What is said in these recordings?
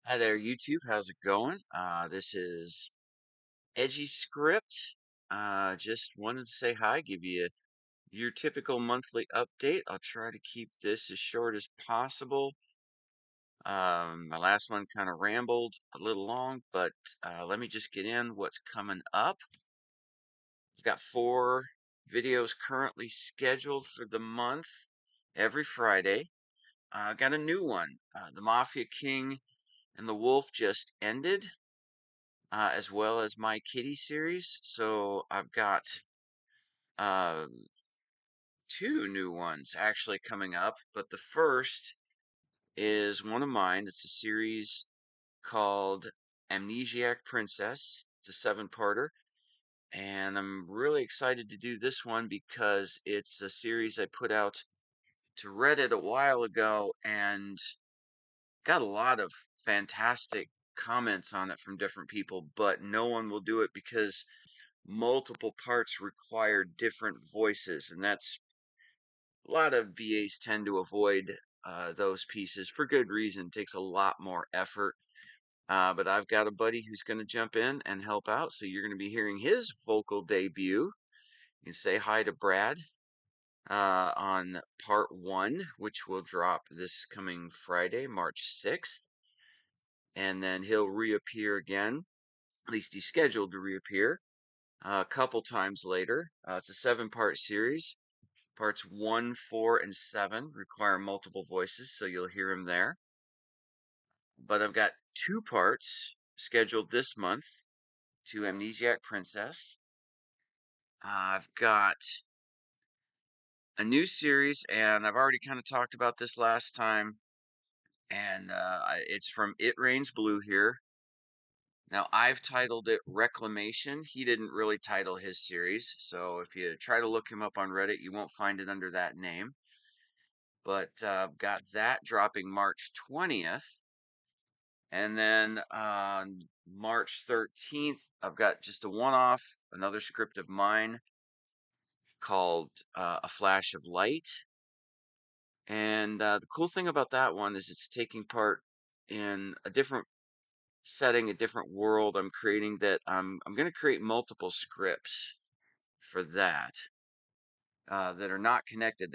Hi there, YouTube. How's it going? This is Edgy Script. Just wanted to say hi, give you your typical monthly update. I'll try to keep this as short as possible. My last one kind of rambled a little long, but let me just get in what's coming up. I've got 4 videos currently scheduled for the month every Friday. Got a new one. The Mafia King and the Wolf just ended. As well as my kitty series. So I've got uh, 2 new ones actually coming up, but the first is one of mine. It's a series called Amnesiac Princess. It's a 7-parter, and I'm really excited to do this one because it's a series I put out to Reddit a while ago and got a lot of fantastic comments on it from different people, but no one will do it because multiple parts require different voices, and that's a lot of VAs tend to avoid those pieces for good reason. It takes a lot more effort. But I've got a buddy who's going to jump in and help out, so you're going to be hearing his vocal debut. You can say hi to Brad on part 1, which will drop this coming Friday, March 6th, and then he'll reappear again. At least he's scheduled to reappear a couple times later. It's a 7-part series. Parts 1, 4, and 7 require multiple voices, so you'll hear him there. But I've got 2 parts scheduled this month to Amnesiac Princess. I've got a new series, and I've already kind of talked about this last time, and it's from It Rains Blue here. Now, I've titled it Reclamation. He didn't really title his series, so if you try to look him up on Reddit, you won't find it under that name. But got that dropping March 20th. And then on March 13th, I've got just a one-off, another script of mine called A Flash of Light. And the cool thing about that one is it's taking part in a different setting, a different world I'm creating that I'm going to create multiple scripts for that are not connected.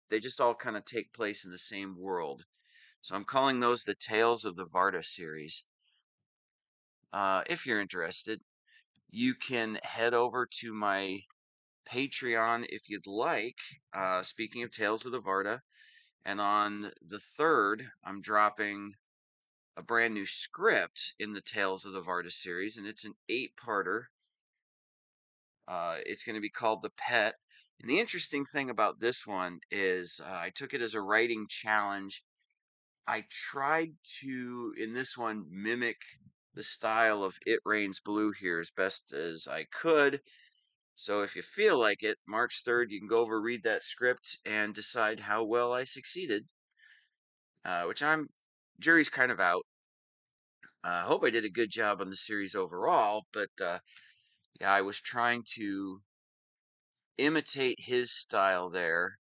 They just all kind of take place in the same world. So I'm calling those the Tales of the Varda series. If you're interested, you can head over to my Patreon if you'd like. Speaking of Tales of the Varda, and on the 3rd, I'm dropping a brand new script in the Tales of the Varda series, and it's an 8-parter. It's going to be called The Pet. And the interesting thing about this one is I took it as a writing challenge. I tried to, in this one, mimic the style of It Rains Blue here as best as I could. So if you feel like it, March 3rd, you can go over, read that script, and decide how well I succeeded. Which jury's kind of out. I hope I did a good job on the series overall, but yeah, I was trying to imitate his style there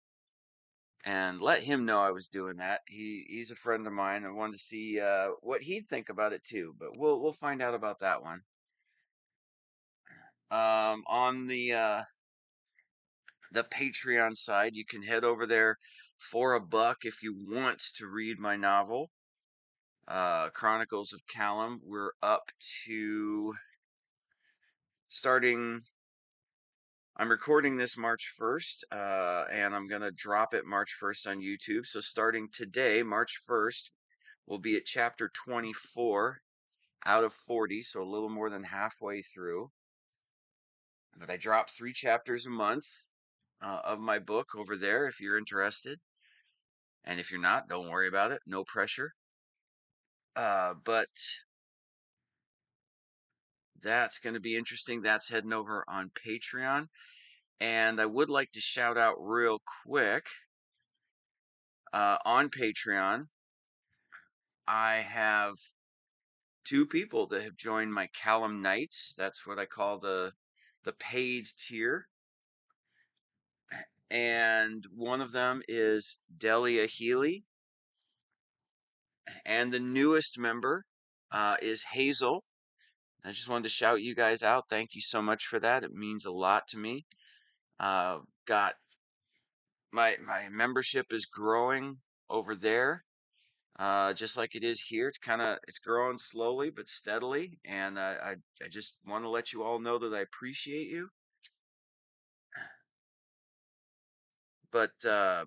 and let him know I was doing that. He's a friend of mine. I wanted to see what he'd think about it too, but we'll find out about that one. On the Patreon side, you can head over there for $1 if you want to read my novel, Chronicles of Callum. We're up to starting. I'm recording this March 1st, and I'm going to drop it March 1st on YouTube. So starting today, March 1st, we'll be at chapter 24 out of 40, so a little more than halfway through. But I drop 3 chapters a month of my book over there if you're interested. And if you're not, don't worry about it. No pressure. But that's going to be interesting. That's heading over on Patreon. And I would like to shout out real quick on Patreon, I have 2 people that have joined my Callum Knights. That's what I call the paid tier. And one of them is Delia Healy. And the newest member is Hazel. I just wanted to shout you guys out. Thank you so much for that. It means a lot to me. Got my membership is growing over there, just like it is here. It's growing slowly but steadily, and I just want to let you all know that I appreciate you. But uh,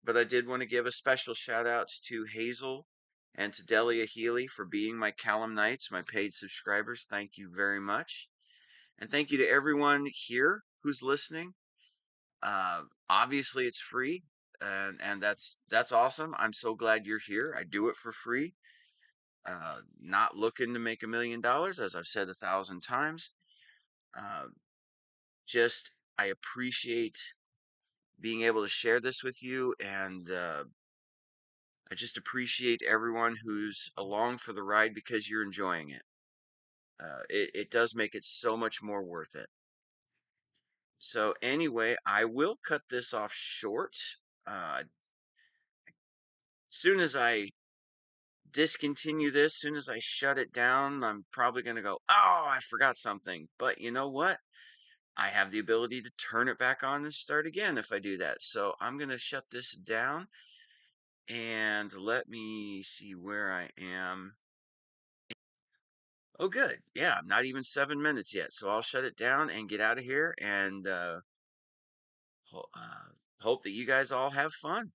but I did want to give a special shout out to Hazel and to Delia Healy for being my Callum Knights, my paid subscribers. Thank you very much, and thank you to everyone here who's listening. Obviously, it's free, and that's awesome. I'm so glad you're here. I do it for free. Not looking to make $1 million, as I've said 1,000 times. Uh, just I appreciate being able to share this with you, and I just appreciate everyone who's along for the ride because you're enjoying it. It does make it so much more worth it. So anyway, I will cut this off short. Soon as I discontinue this, soon as I shut it down, I'm probably going to go, oh, I forgot something. But you know what? I have the ability to turn it back on and start again if I do that. So I'm going to shut this down and let me see where I am. Oh, good. Yeah, not even 7 minutes yet. So I'll shut it down and get out of here and hope that you guys all have fun.